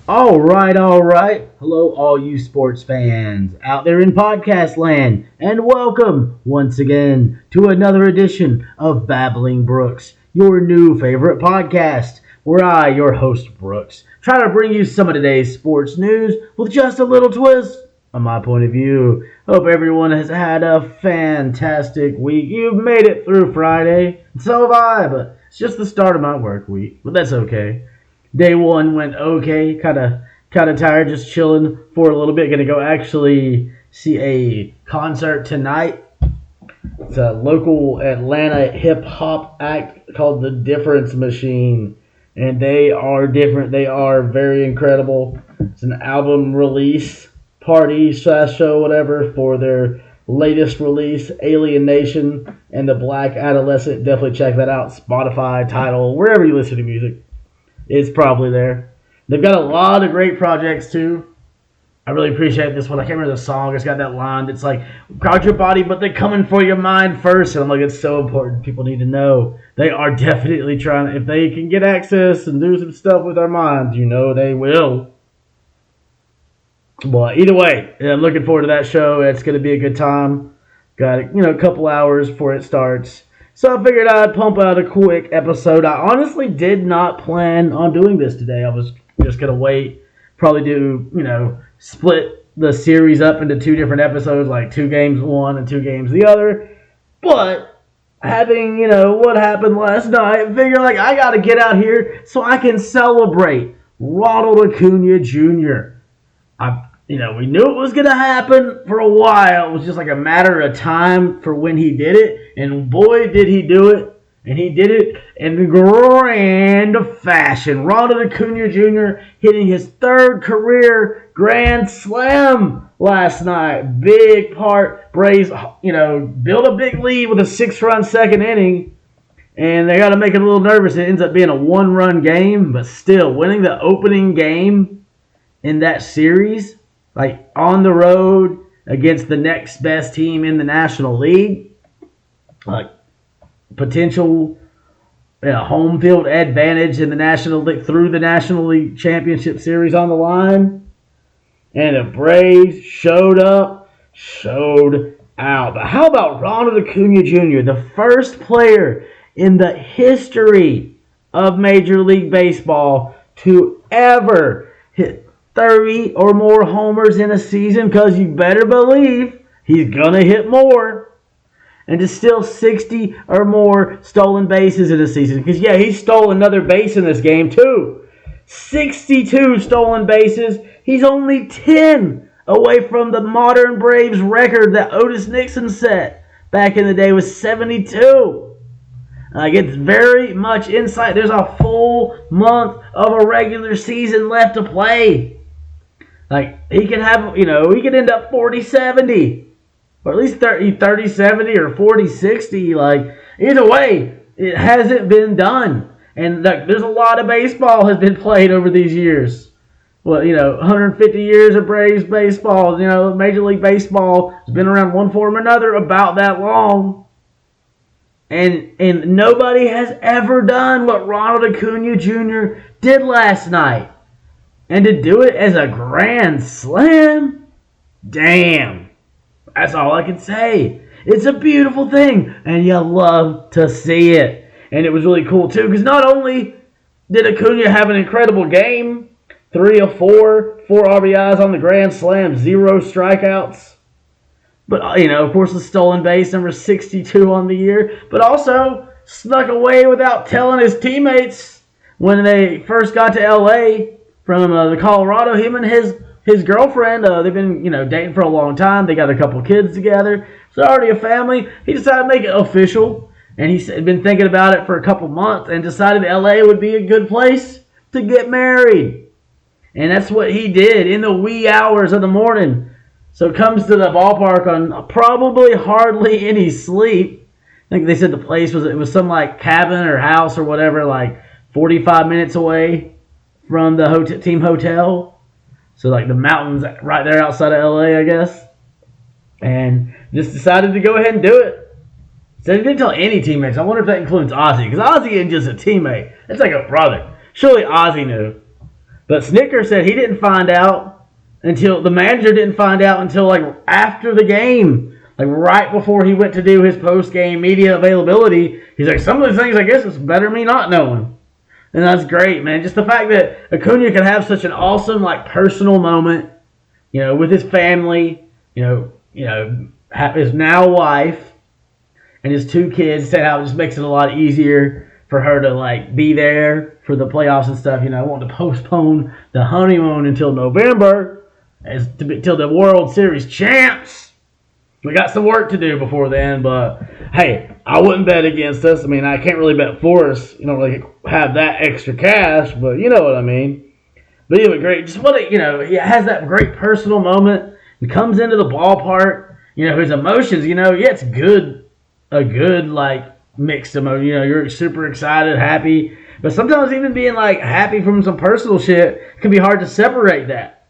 All right, all right. Hello, all you sports fans out there in podcast land, and welcome once again to another edition of Babbling Brooks, your new favorite podcast, where I, your host Brooks, try to bring you some of today's sports news with just a little twist on my point of view. Hope everyone has had a fantastic week. You've made it through Friday, and so have I, but it's just the start of my work week, but that's okay. Day one went okay, kind of tired, just chilling for a little bit. Gonna go actually see a concert tonight. It's a local Atlanta hip hop act called The Difference Machine, and they are different. They are very incredible. It's an album release party slash show, whatever, for their latest release, Alienation and the Black Adolescent. Definitely check that out. Spotify, Tidal, wherever you listen to music. It's probably there. They've got a lot of great projects too. I really appreciate this one. I can't remember the song. It's got that line that's like, crowd your body, but they're coming for your mind first. And I'm like, it's so important. People need to know. They are definitely trying. If they can get access and do some stuff with our minds, they will. But either way, I'm looking forward to that show. It's going to be a good time. Got a couple hours before it starts. So I figured I'd pump out a quick episode. I honestly did not plan on doing this today. I was just going to wait, probably do, split the series up into two different episodes, like 2 games one and 2 games the other. But having, what happened last night, I figure I got to get out here so I can celebrate Ronald Acuna Jr. We knew it was going to happen for a while. It was just like a matter of time for when he did it. And boy, did he do it. And he did it in grand fashion. Ronald Acuna Jr. hitting his 3rd career grand slam last night. Big part. Braves, build a big lead with a 6-run second inning. And they got to make it a little nervous. It ends up being a 1-run game. But still, winning the opening game in that series, on the road against the next best team in the National League, potential home field advantage in the National League through the National League Championship Series on the line, and the Braves showed out. But how about Ronald Acuna Jr., the first player in the history of Major League Baseball to ever hit 30 or more homers in a season, because you better believe he's going to hit more. And to steal 60 or more stolen bases in a season. Because, he stole another base in this game, too. 62 stolen bases. He's only 10 away from the modern Braves record that Otis Nixon set back in the day was 72. It's very much inside. There's a full month of a regular season left to play. He could have, he could end up 40-70. Or at least 30-70 or 40-60. Either way, it hasn't been done. And there's a lot of baseball has been played over these years. Well, 150 years of Braves baseball. Major League Baseball has been around one form or another about that long. And nobody has ever done what Ronald Acuna Jr. did last night. And to do it as a grand slam? Damn. That's all I can say. It's a beautiful thing, and you love to see it. And it was really cool, too, because not only did Acuna have an incredible game, 3 of 4 RBIs on the grand slam, 0 strikeouts. But, of course, the stolen base, number 62 on the year. But also snuck away without telling his teammates when they first got to L.A., from the Colorado. Him and his girlfriend, they've been, dating for a long time. They got a couple kids together. So already a family. He decided to make it official. And he's been thinking about it for a couple months and decided LA would be a good place to get married. And that's what he did in the wee hours of the morning. So comes to the ballpark on probably hardly any sleep. I think they said the place was some cabin or house or whatever, 45 minutes away from the team hotel. So the mountains right there outside of LA, I guess. And just decided to go ahead and do it. So he didn't tell any teammates. I wonder if that includes Ozzy. Because Ozzy isn't just a teammate. It's like a brother. Surely Ozzy knew. But Snicker said he didn't find out until the manager didn't find out until like after the game, like right before he went to do his post-game media availability. He's like, some of these things, I guess it's better me not knowing. And that's great, man. Just the fact that Acuna can have such an awesome, like, personal moment, with his family, his now wife and his 2 kids. Said how it just makes it a lot easier for her to, like, be there for the playoffs and stuff. Wanting to postpone the honeymoon until November, till the World Series champs. We got some work to do before then, but hey, I wouldn't bet against us. I mean, I can't really bet for us. You don't really have that extra cash, but you know what I mean. But anyway, great. Just he has that great personal moment. He comes into the ballpark. His emotions. It's a good like mixed emotion. You're super excited, happy, but sometimes even being like happy from some personal shit can be hard to separate that.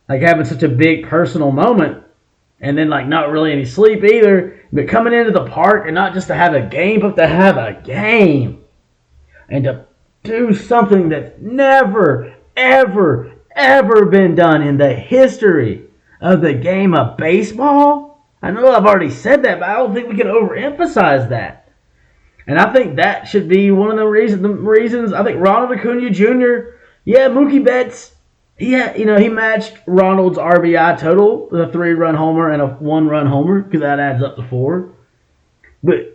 Like having such a big personal moment. And then, like, not really any sleep either. But coming into the park and not just to have a game, but to have a game. And to do something that's never, ever, ever been done in the history of the game of baseball. I know I've already said that, but I don't think we can overemphasize that. And I think that should be one of the reasons. I think Ronald Acuna Jr., Mookie Betts, he matched Ronald's RBI total with a 3-run homer and a 1-run homer, because that adds up to 4.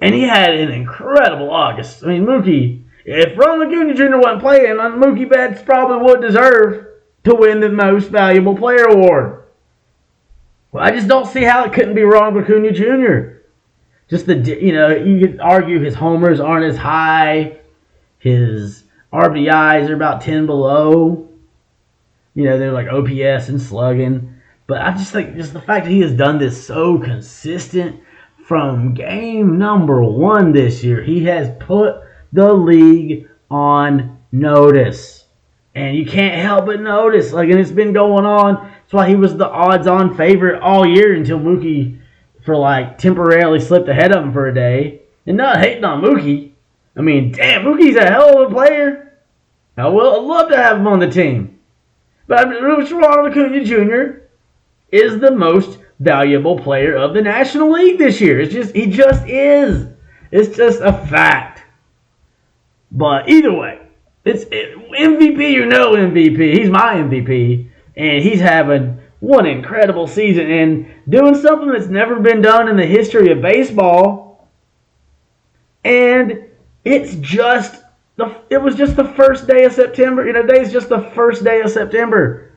And he had an incredible August. I mean, Mookie, if Ronald Acuna Jr. wasn't playing, Mookie Betts probably would deserve to win the Most Valuable Player award. Well, I just don't see how it couldn't be Ronald Acuna Jr. Just you could argue his homers aren't as high, his RBIs are about 10 below. They're like OPS and slugging. But I just think just the fact that he has done this so consistent from game number 1 this year, he has put the league on notice. And you can't help but notice. And it's been going on. That's why he was the odds-on favorite all year until Mookie temporarily slipped ahead of him for a day. And not hating on Mookie. I mean, damn, Mookie's a hell of a player. I'd love to have him on the team. But Ronald Acuna Jr. is the most valuable player of the National League this year. He just is. It's just a fact. But either way, it's MVP or no MVP. He's my MVP, and he's having one incredible season and doing something that's never been done in the history of baseball. And it was just the first day of September. Today's just the first day of September.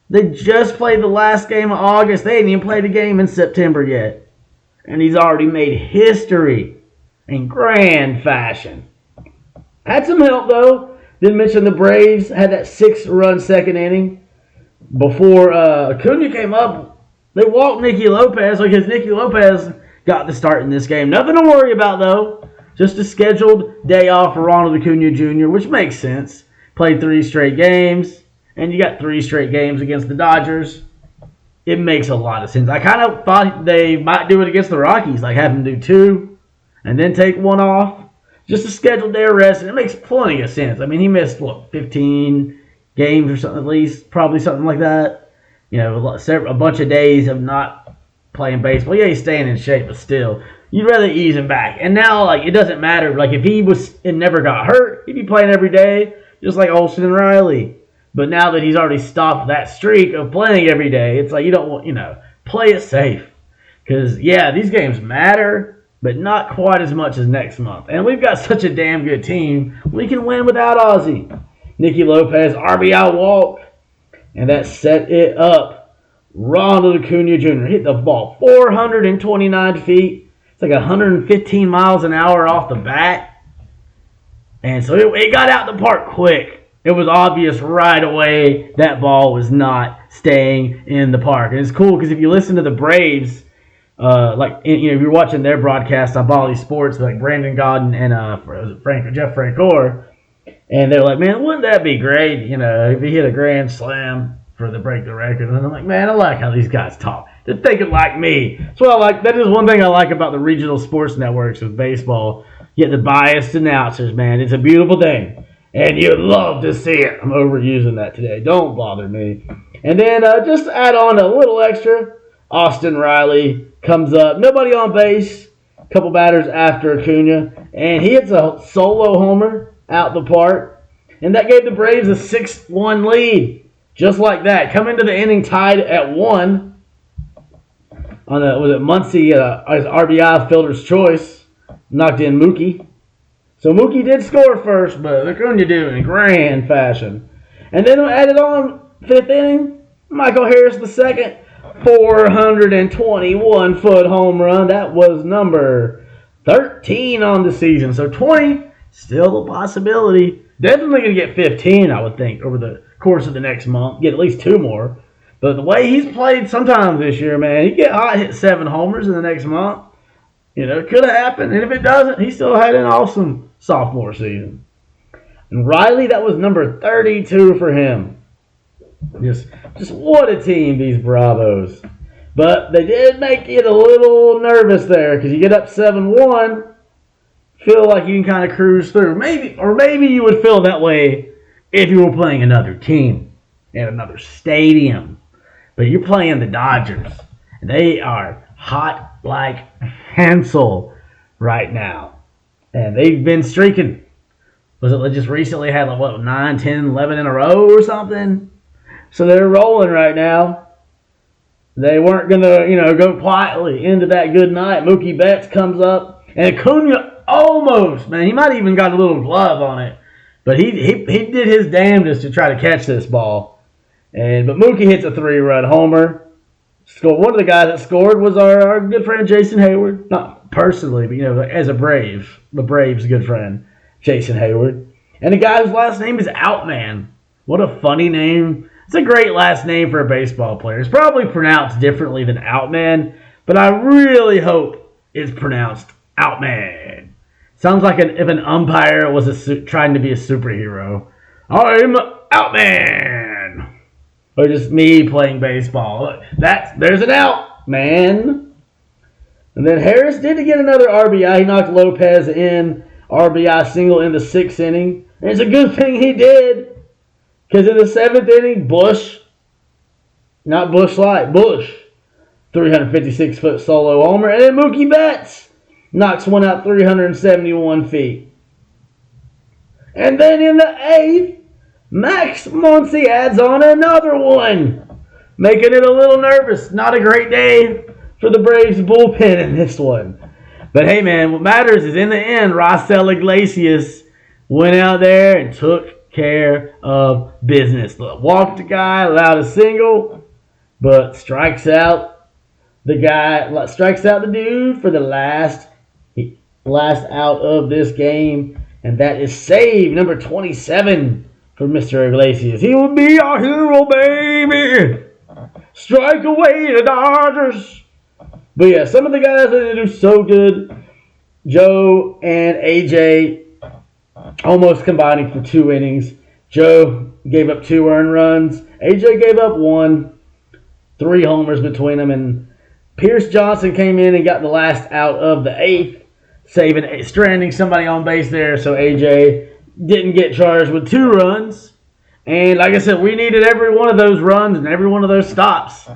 They just played the last game of August. They ain't even played a game in September yet. And he's already made history in grand fashion. Had some help, though. Didn't mention the Braves had that 6-run second inning. Before Acuna came up, they walked Nicky Lopez because Nicky Lopez got the start in this game. Nothing to worry about, though. Just a scheduled day off for Ronald Acuna Jr., which makes sense. Played 3 straight games, and you got 3 straight games against the Dodgers. It makes a lot of sense. I kind of thought they might do it against the Rockies, like have him do 2 and then take 1 off. Just a scheduled day of rest, and it makes plenty of sense. I mean, he missed, 15 games or something at least, probably something like that. A bunch of days of not playing baseball. Yeah, he's staying in shape, but still. You'd rather ease him back. And now, it doesn't matter. If he was and never got hurt, he'd be playing every day, just like Olsen and Riley. But now that he's already stopped that streak of playing every day, it's you don't want, play it safe. Because, these games matter, but not quite as much as next month. And we've got such a damn good team, we can win without Ozzie. Nicky Lopez, RBI walk, and that set it up. Ronald Acuna Jr. hit the ball 429 feet. It's like 115 miles an hour off the bat. And so it got out the park quick. It was obvious right away that ball was not staying in the park. And it's cool because if you listen to the Braves, if you're watching their broadcast on Bally Sports, like Brandon Gaudin and Jeff Francoeur, and they're like, man, wouldn't that be great, if he hit a grand slam for the break the record. And I'm like, man, I like how these guys talk. They're thinking like me. That's what I like. That is one thing I like about the regional sports networks with baseball. You get the biased announcers, man. It's a beautiful thing. And you'd love to see it. I'm overusing that today. Don't bother me. And then just to add on a little extra, Austin Riley comes up. Nobody on base. A couple batters after Acuna. And he hits a solo homer out the park. And that gave the Braves a 6-1 lead. Just like that. Come into the inning tied at 1. On was it Muncy, his RBI fielder's choice. Knocked in Mookie. So Mookie did score first, but Acuna did in grand fashion. And then added on 5th inning, Michael Harris II, 421-foot home run. That was number 13 on the season. So 20, still a possibility. Definitely going to get 15, I would think, over the course of the next month. Get at least 2 more. But the way he's played sometimes this year, man, he get hot, hit 7 homers in the next month. It could have happened. And if it doesn't, he still had an awesome sophomore season. And Riley, that was number 32 for him. Just what a team, these Bravos. But they did make it a little nervous there because you get up 7-1, feel like you can kind of cruise through. Maybe you would feel that way if you were playing another team in another stadium. But you're playing the Dodgers. And they are hot like Hansel right now. And they've been streaking. Was it just recently had 9, 10, 11 in a row or something? So they're rolling right now. They weren't going to, go quietly into that good night. Mookie Betts comes up. And Acuna almost, man, he might have even got a little glove on it. But he did his damnedest to try to catch this ball. But Mookie hits a 3-run homer. One of the guys that scored was our good friend Jason Hayward. Not personally, but as a Brave. The Braves' good friend, Jason Hayward. And the guy whose last name is Outman. What a funny name. It's a great last name for a baseball player. It's probably pronounced differently than Outman, but I really hope it's pronounced Outman. Sounds like if an umpire was trying to be a superhero. I'm Outman. Or just me playing baseball. There's an out, man. And then Harris did get another RBI. He knocked Lopez in. RBI single in the 6th inning. And it's a good thing he did. Because in the 7th inning, Bush, 356-foot solo homer. And then Mookie Betts knocks one out 371 feet. And then in the 8th, Max Muncy adds on another one, making it a little nervous. Not a great day for the Braves bullpen in this one. But hey, man, what matters is in the end, Raisel Iglesias went out there and took care of business. Walked the guy, allowed a single, but strikes out the dude for the last out of this game. And that is save number 27. For Mr. Iglesias. He will be our hero, baby. Strike away the Dodgers. But yeah, some of the guys that do so good. Joe and AJ almost combining for 2 innings. Joe gave up 2 earned runs. AJ gave up 1. 3 homers between them. And Pierce Johnson came in and got the last out of the 8th. Stranding somebody on base there. So AJ didn't get charged with 2 runs. And like I said, we needed every one of those runs and every one of those stops.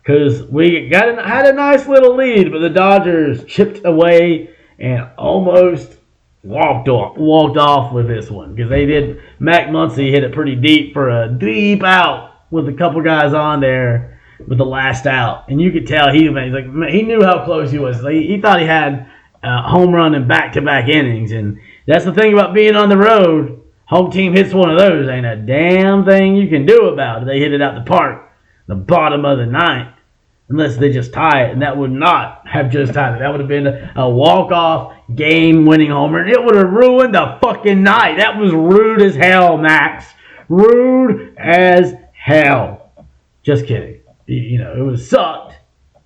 Because we had a nice little lead, but the Dodgers chipped away and almost walked off with this one. Because they did. Mac Muncy hit it pretty deep for a deep out with a couple guys on there with the last out. And you could tell he knew how close he was. He thought he had a home run in back-to-back innings. And that's the thing about being on the road. Home team hits one of those. Ain't a damn thing you can do about it. They hit it out the park, the bottom of the 9th, unless they just tie it. And that would not have just tied it. That would have been a walk-off, game-winning homer. And it would have ruined the fucking night. That was rude as hell, Max. Rude as hell. Just kidding. It would have sucked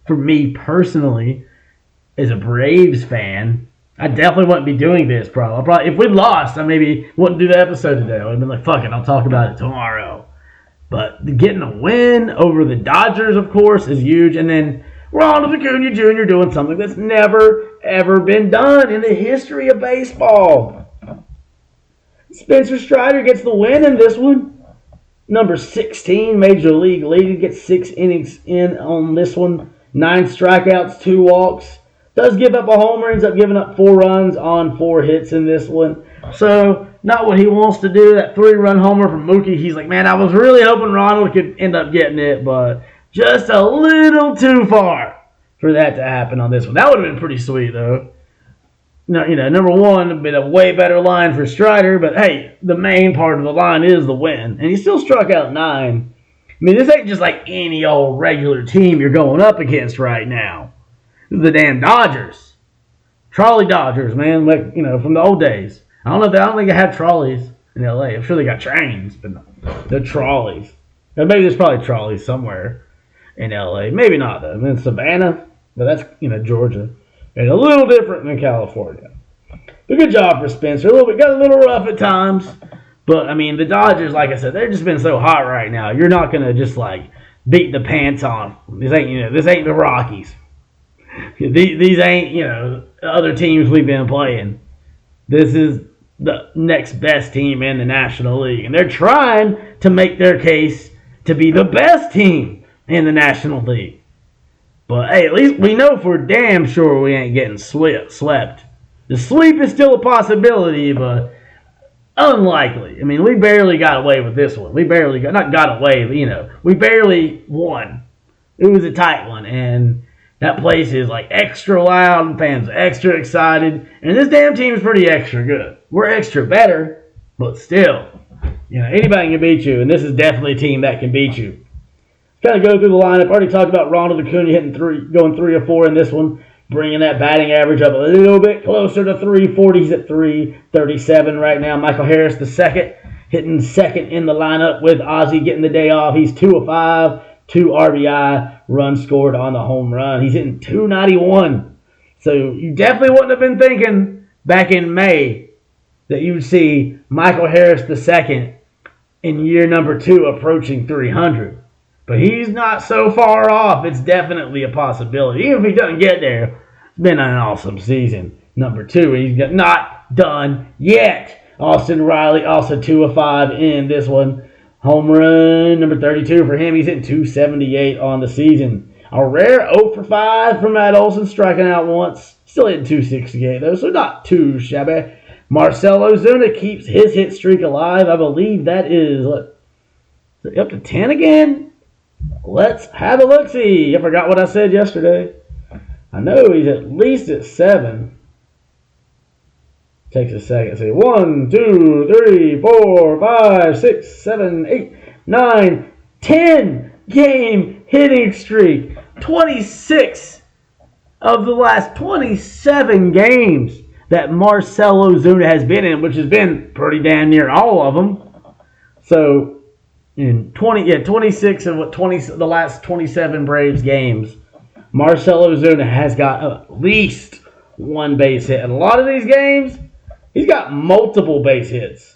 for me personally as a Braves fan. I definitely wouldn't be doing this, probably. If we'd lost, I maybe wouldn't do the episode today. I would have been like, fuck it, I'll talk about it tomorrow. But getting a win over the Dodgers, of course, is huge. And then Ronald Acuna Jr. doing something that's never, ever been done in the history of baseball. Spencer Strider gets the win in this one. Number 16, Major League leader, gets 6 innings in on this one. 9 strikeouts, 2 walks. Does give up a homer, ends up giving up 4 runs on 4 hits in this one. So, not what he wants to do. That 3-run homer from Mookie, he's like, man, I was really hoping Ronald could end up getting it, but just a little too far for that to happen on this one. That would have been pretty sweet, though. No, number one, it'd been a way better line for Strider, but hey, the main part of the line is the win. And he still struck out 9. I mean, this ain't just like any old regular team you're going up against right now. This is the damn Dodgers. Trolley Dodgers, man, like, from the old days. I don't think they have trolleys in LA. I'm sure they got trains, but they're trolleys. And maybe there's probably trolleys somewhere in LA. Maybe not, though. In Savannah, but that's, Georgia. And a little different than California. But good job for Spencer. Got a little rough at times. But, I mean, the Dodgers, like I said, they've just been so hot right now. You're not going to just, beat the pants on them. This ain't the Rockies. These ain't, other teams we've been playing. This is the next best team in the National League. And they're trying to make their case to be the best team in the National League. But, hey, at least we know for damn sure we ain't getting swept. The sweep is still a possibility, but unlikely. I mean, we barely got away with this one. We barely got away, but, we barely won. It was a tight one, and that place is, extra loud, and fans extra excited, and this damn team is pretty extra good. We're extra better, but still, anybody can beat you, and this is definitely a team that can beat you. Kind of go through the lineup. Already talked about Ronald Acuna going 3 or 4 in this one, bringing that batting average up a little bit closer to 340. He's at 337 right now. Michael Harris, the second, hitting second in the lineup with Ozzie getting the day off. He's 2 of 5, 2 RBI, run scored on the home run. He's hitting 291. So you definitely wouldn't have been thinking back in May that you would see Michael Harris the second in year number 2 approaching 300. But he's not so far off. It's definitely a possibility. Even if he doesn't get there, it's been an awesome season. Number 2, he's not done yet. Austin Riley, also 2 of 5 in this one. Home run, number 32 for him. He's hitting 278 on the season. A rare 0 for 5 from Matt Olson, striking out once. Still hitting 268, though, so not too shabby. Marcell Ozuna keeps his hit streak alive. I believe that is up to 10 again. Let's have a look-see. I forgot what I said yesterday. I know he's at least at 7. Takes a second. See, 1, 2, 3, 4, 5, 6, 7, 8, 9, 10 game hitting streak. 26 of the last 27 games that Marcell Ozuna has been in, which has been pretty damn near all of them. So, in 26 of the last 27 Braves games, Marcell Ozuna has got at least 1 base hit. And a lot of these games, he's got multiple base hits.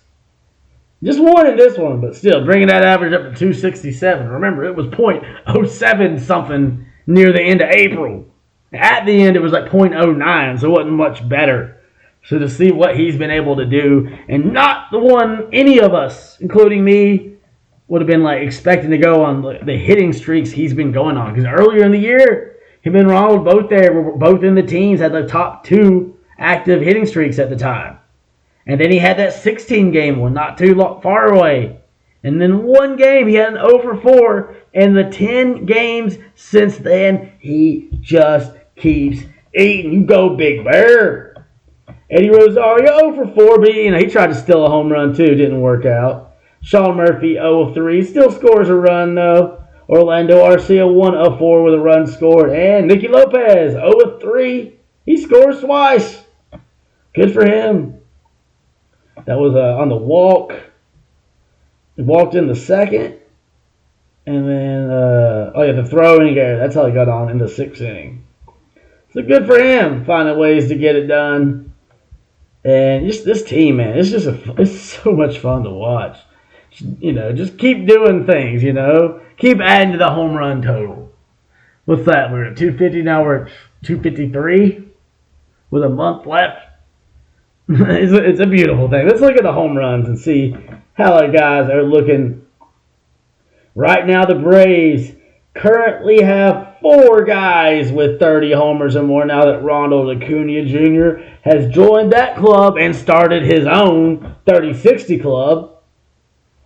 Just 1 in this one, but still bringing that average up to 267. Remember, it was .07 something near the end of April. At the end, it was like .09, so it wasn't much better. So to see what he's been able to do, and not the one any of us, including me, would have been expecting to go on the hitting streaks he's been going on. Because earlier in the year, him and Ronald were both in the teams, had the top 2 active hitting streaks at the time. And then he had that 16-game one, not too far away. And then 1 game, he had an 0 for 4. And the 10 games since then, he just keeps eating. You go, Big Bear. Eddie Rosario, 0 for 4, but he tried to steal a home run too. Didn't work out. Sean Murphy, 0 of 3. Still scores a run, though. Orlando Arcia, 1 of 4 with a run scored. And Nicky Lopez, 0 of 3. He scores twice. Good for him. That was on the walk. He walked in the second. And then, the throwing error. That's how he got on in the 6th inning. So good for him, finding ways to get it done. And just this team, man, it's so much fun to watch. Just keep doing things, Keep adding to the home run total. What's that? We're at 250 now. We're at 253 with a month left. It's a beautiful thing. Let's look at the home runs and see how the guys are looking. Right now, the Braves currently have 4 guys with 30 homers or more now that Ronald Acuna Jr. has joined that club and started his own 30-60 club.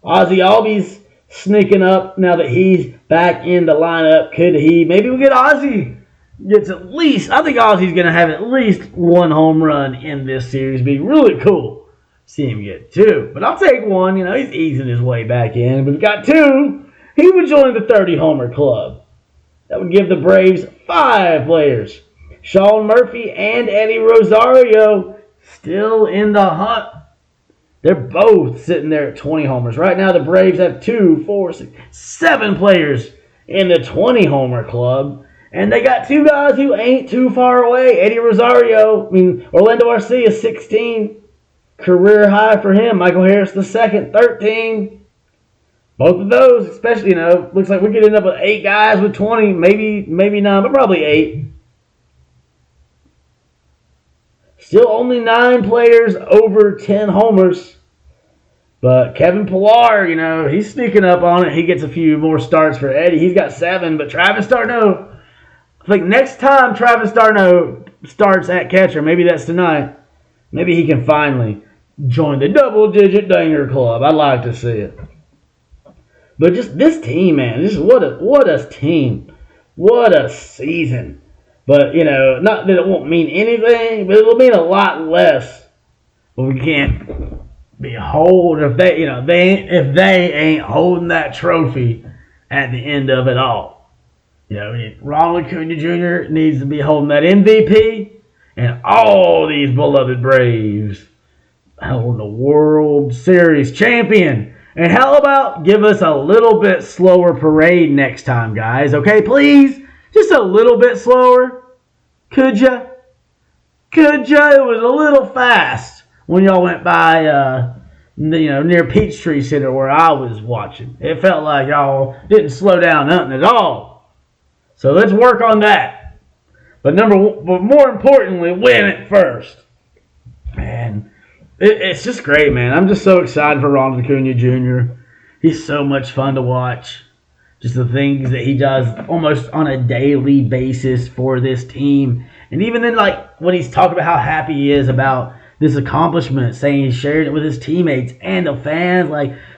Ozzy Albies sneaking up now that he's back in the lineup. Could he? Maybe we'll get Ozzy. Gets at least, I think Ozzy's going to have at least 1 home run in this series. Be really cool. See him get 2. But I'll take 1. He's easing his way back in. But if he got 2, he would join the 30 homer club. That would give the Braves 5 players. Sean Murphy and Eddie Rosario still in the hunt. They're both sitting there at 20 homers. Right now, the Braves have 2, 4, 6, 7 players in the 20 homer club. And they got 2 guys who ain't too far away. Eddie Rosario, Orlando Arcia, 16. Career high for him. Michael Harris, the second, 13. Both of those, especially, looks like we could end up with 8 guys with 20. Maybe 9, but probably 8. Still only 9 players over 10 homers. But Kevin Pillar, he's sneaking up on it. He gets a few more starts for Eddie. He's got 7, but Travis d'Arnaud, I think next time Travis d'Arnaud starts at catcher, maybe that's tonight, maybe he can finally join the double-digit dinger club. I'd like to see it. But just this team, man, what a team. What a season. But, not that it won't mean anything, but it'll mean a lot less. But we can't be holding if they ain't holding that trophy at the end of it all. Ronald Acuna Jr. needs to be holding that MVP, and all these beloved Braves holding the World Series champion. And how about give us a little bit slower parade next time, guys? Okay, please? Just a little bit slower. Could ya? It was a little fast when y'all went by, near Peachtree Center where I was watching. It felt like y'all didn't slow down nothing at all. So let's work on that. But more importantly, win it first. Man, it's just great, man. I'm just so excited for Ronald Acuna Jr. He's so much fun to watch. Just the things that he does almost on a daily basis for this team. And even then, when he's talking about how happy he is about this accomplishment, saying he's sharing it with his teammates and the fans,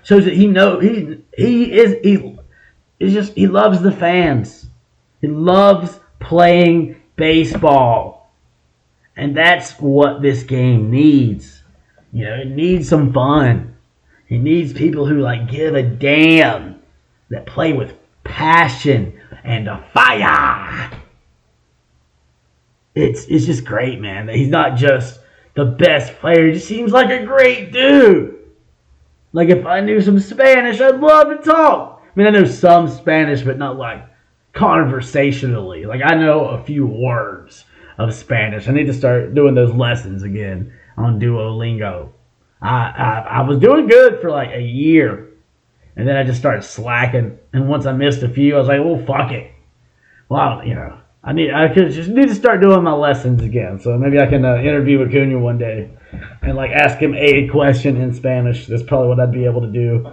shows that he loves the fans. He loves playing baseball. And that's what this game needs. It needs some fun. It needs people who give a damn, that play with passion and a fire. It's just great, man. That he's not just the best player. He just seems like a great dude. If I knew some Spanish, I'd love to talk. I know some Spanish, but not conversationally. I know a few words of Spanish. I need to start doing those lessons again on Duolingo. I was doing good for a year, and then I just started slacking. And once I missed a few, I was like, well, fuck it. Well, I could just need to start doing my lessons again. So maybe I can interview Acuna one day and ask him a question in Spanish. That's probably what I'd be able to do.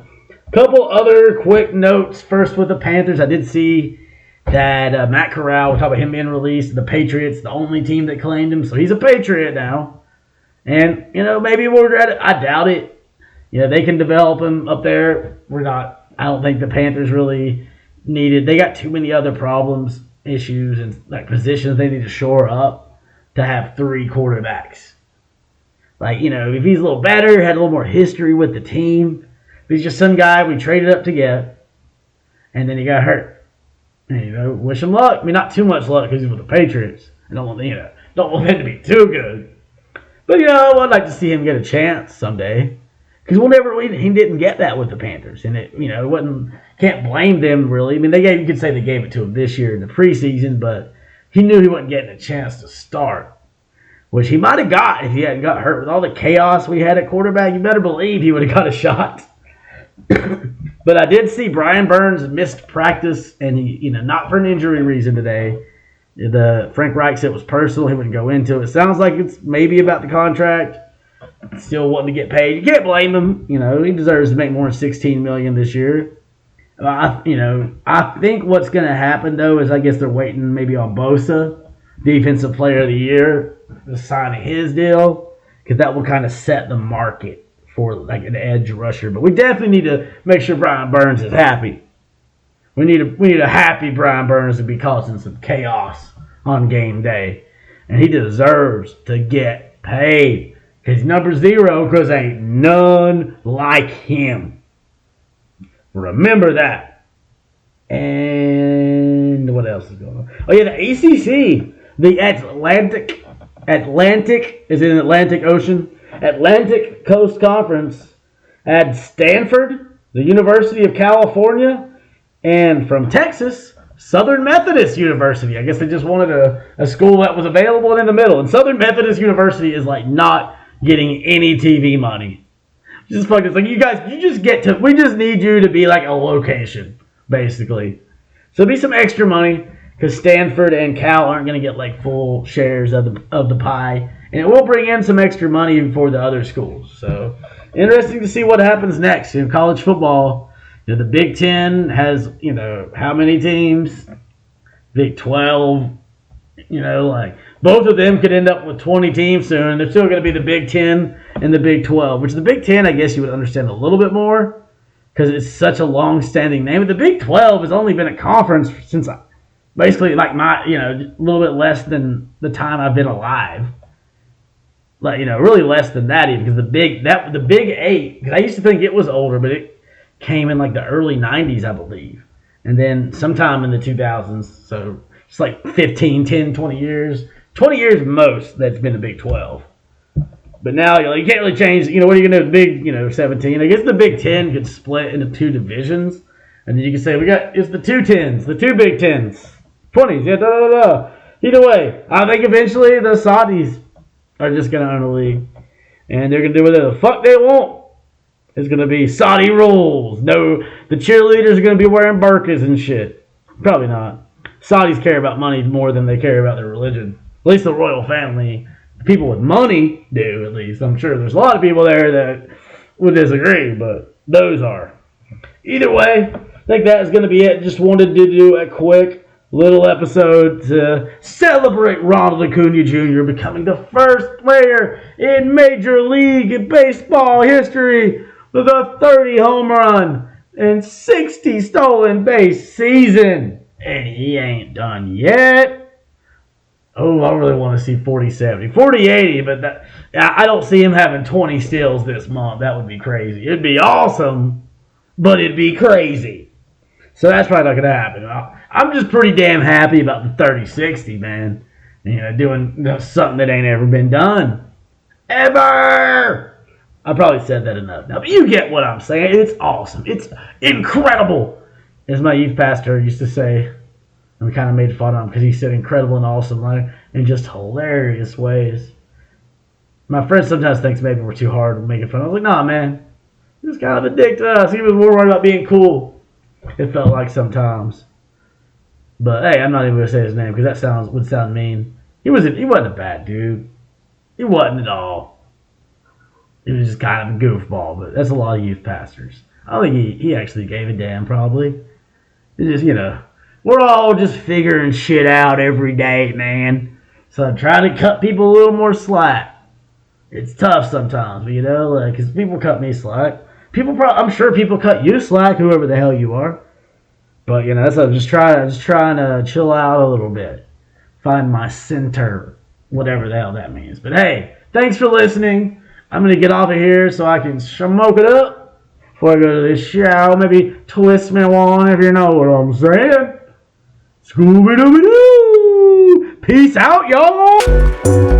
Couple other quick notes. First with the Panthers, I did see that Matt Corral, we're talking about him being released. The Patriots, the only team that claimed him, so he's a Patriot now. And, maybe we'll regret it. I doubt it. They can develop him up there. I don't think the Panthers really needed. They got too many other problems, issues, and positions they need to shore up to have 3 quarterbacks. If he's a little better, had a little more history with the team. If he's just some guy we traded up to get, and then he got hurt. And, wish him luck. Not too much luck because he's with the Patriots. I don't want them to be too good. But, I'd like to see him get a chance someday. Because he didn't get that with the Panthers. And it wasn't, can't blame them really. You could say they gave it to him this year in the preseason, but he knew he wasn't getting a chance to start. Which he might have got if he hadn't got hurt. With all the chaos we had at quarterback, you better believe he would have got a shot. But I did see Brian Burns missed practice, and he, not for an injury reason today. Frank Reich said it was personal. He wouldn't go into it. It sounds like it's maybe about the contract. still wanting to get paid. You can't blame him. He deserves to make more than $16 million this year. I think what's going to happen though is I guess they're waiting maybe on Bosa, Defensive Player of the Year, to sign his deal, because that will kind of set the market for like an edge rusher. But we definitely need to make sure Brian Burns is happy. We need a happy Brian Burns to be causing some chaos on game day, and he deserves to get paid because number 0, because ain't none like him. Remember that. And what else is going on? Oh yeah, the ACC, the Atlantic is in Atlantic Ocean. Atlantic Coast Conference had Stanford, the University of California, and from Texas, Southern Methodist University. I guess they just wanted a school that was available and in the middle. And Southern Methodist University is like not getting any TV money. Just fucking, it's like, you guys, we just need you to be like a location, basically. So be some extra money, because Stanford and Cal aren't going to get like full shares of the pie. And it will bring in some extra money for the other schools. So interesting to see what happens next in college football. The Big Ten has, how many teams? Big 12, like both of them could end up with 20 teams soon. They're still going to be the Big Ten and the Big 12, which the Big Ten, I guess you would understand a little bit more because it's such a long-standing name. But the Big 12 has only been a conference since basically like a little bit less than the time I've been alive. Like, really less than that even, because the Big 8, because I used to think it was older, but it came in like the early 90s, I believe. And then sometime in the 2000s, so it's like 15, 10, 20 years. 20 years most that's been the Big 12. But now you can't really change, what are you going to do with Big, 17? I guess the Big 10 could split into 2 divisions. And then you can say, it's the 2 10s, the 2 Big 10s. 20s, yeah, da. Either way, I think eventually the Saudis are just going to own the league. And they're going to do whatever the fuck they want. It's going to be Saudi rules. No, the cheerleaders are going to be wearing burqas and shit. Probably not. Saudis care about money more than they care about their religion. At least the royal family. People with money do, at least. I'm sure there's a lot of people there that would disagree, but those are. Either way, I think that is going to be it. Just wanted to do a quick little episode to celebrate Ronald Acuna Jr. becoming the first player in Major League Baseball history with a 30 home run and 60 stolen base season. And he ain't done yet. Oh, I really want to see 40-70. 40-80, but I don't see him having 20 steals this month. That would be crazy. It'd be awesome, but it'd be crazy. So that's probably not going to happen. I'm just pretty damn happy about the 30-60, man. Doing something that ain't ever been done. Ever! I probably said that enough now, but you get what I'm saying. It's awesome. It's incredible. As my youth pastor used to say, and we kind of made fun of him because he said incredible and awesome, like, in just hilarious ways. My friend sometimes thinks maybe we're too hard making fun. I was like, nah, man. He was kind of a dick to us. He was more worried about being cool. It felt like sometimes. But hey, I'm not even going to say his name because that would sound mean. He wasn't a bad dude. He wasn't at all. He was just kind of a goofball, but that's a lot of youth pastors. I don't think he actually gave a damn, probably. It's just, we're all just figuring shit out every day, man. So I'm trying to cut people a little more slack. It's tough sometimes, but because people cut me slack. I'm sure people cut you slack, whoever the hell you are. But that's what I'm just trying to chill out a little bit, find my center, whatever the hell that means. But hey, thanks for listening. I'm gonna get off of here so I can smoke it up before I go to this show. Maybe twist me one if you know what I'm saying. Scooby-Dooby-Doo! Peace out, y'all!